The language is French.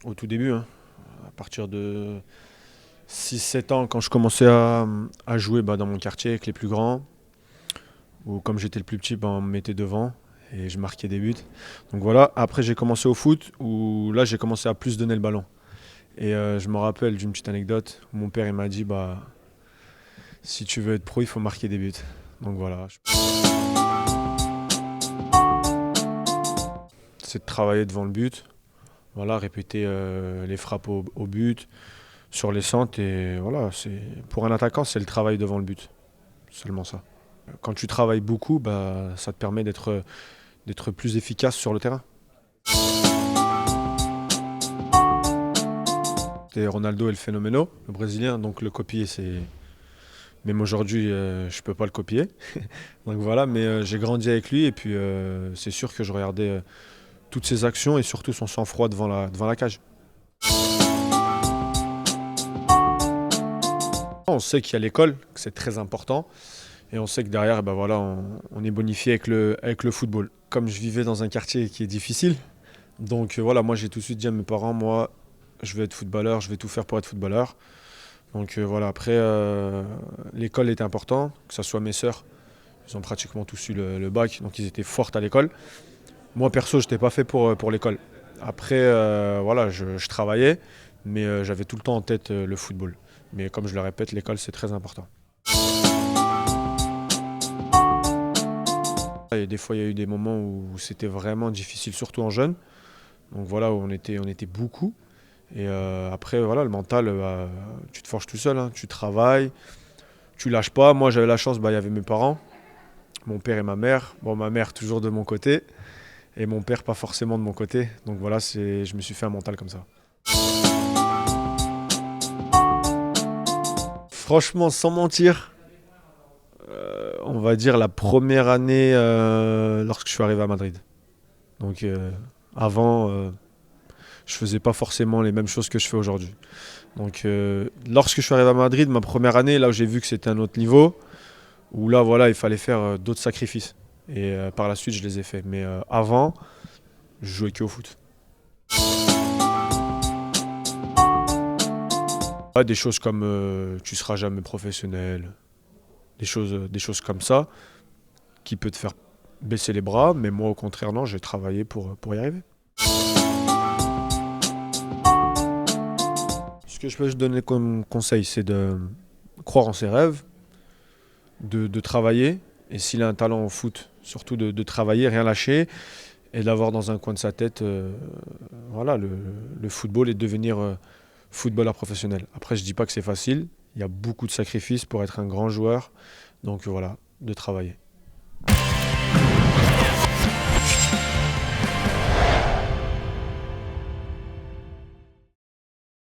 Au tout début, hein, à partir de 6-7 ans, quand je commençais à jouer dans mon quartier avec les plus grands, ou comme j'étais le plus petit, on me mettait devant et je marquais des buts. Donc voilà, après j'ai commencé au foot, où là j'ai commencé à plus donner le ballon. Et je me rappelle d'une petite anecdote où mon père il m'a dit si tu veux être pro, il faut marquer des buts. Donc voilà, c'est de travailler devant le but, voilà, répéter les frappes au but, sur les centres et voilà, pour un attaquant, c'est le travail devant le but, seulement ça. Quand tu travailles beaucoup, ça te permet d'être plus efficace sur le terrain. C'était Ronaldo et le Phénoméno, le Brésilien, donc le copier, c'est. Même aujourd'hui, je peux pas le copier. Donc voilà, mais j'ai grandi avec lui et puis c'est sûr que je regardais toutes ses actions et surtout son sang-froid devant la cage. On sait qu'il y a l'école, que c'est très important, et on sait que derrière, voilà, on est bonifié avec le football. Comme je vivais dans un quartier qui est difficile, donc voilà, moi j'ai tout de suite dit à mes parents, moi je veux être footballeur, je vais tout faire pour être footballeur. Donc voilà, après l'école était important, que ce soit mes sœurs, ils ont pratiquement tous eu le bac, donc ils étaient fortes à l'école. Moi perso, je n'étais pas fait pour l'école. Après, voilà, je travaillais, mais j'avais tout le temps en tête le football. Mais comme je le répète, l'école c'est très important. Et des fois, il y a eu des moments où c'était vraiment difficile, surtout en jeune. Donc voilà, où on était beaucoup. Et après, voilà, le mental, tu te forges tout seul, hein. Tu travailles, tu lâches pas. Moi, j'avais la chance, il y avait mes parents, mon père et ma mère. Bon, ma mère toujours de mon côté, et mon père pas forcément de mon côté. Donc voilà, je me suis fait un mental comme ça. Franchement, sans mentir, on va dire la première année lorsque je suis arrivé à Madrid. Donc avant, je faisais pas forcément les mêmes choses que je fais aujourd'hui. Donc lorsque je suis arrivé à Madrid, ma première année, là où j'ai vu que c'était un autre niveau, où là voilà, il fallait faire d'autres sacrifices. Et par la suite, je les ai faits. Mais avant, je jouais que au foot. Ouais, des choses comme tu seras jamais professionnel, des choses comme ça, qui peut te faire baisser les bras, mais moi au contraire non, j'ai travaillé pour y arriver. Ce que je peux te donner comme conseil, c'est de croire en ses rêves, de travailler, et s'il a un talent au foot, surtout de travailler, rien lâcher, et d'avoir dans un coin de sa tête voilà, le football et de devenir footballeur professionnel. Après, je dis pas que c'est facile, il y a beaucoup de sacrifices pour être un grand joueur, donc voilà, de travailler.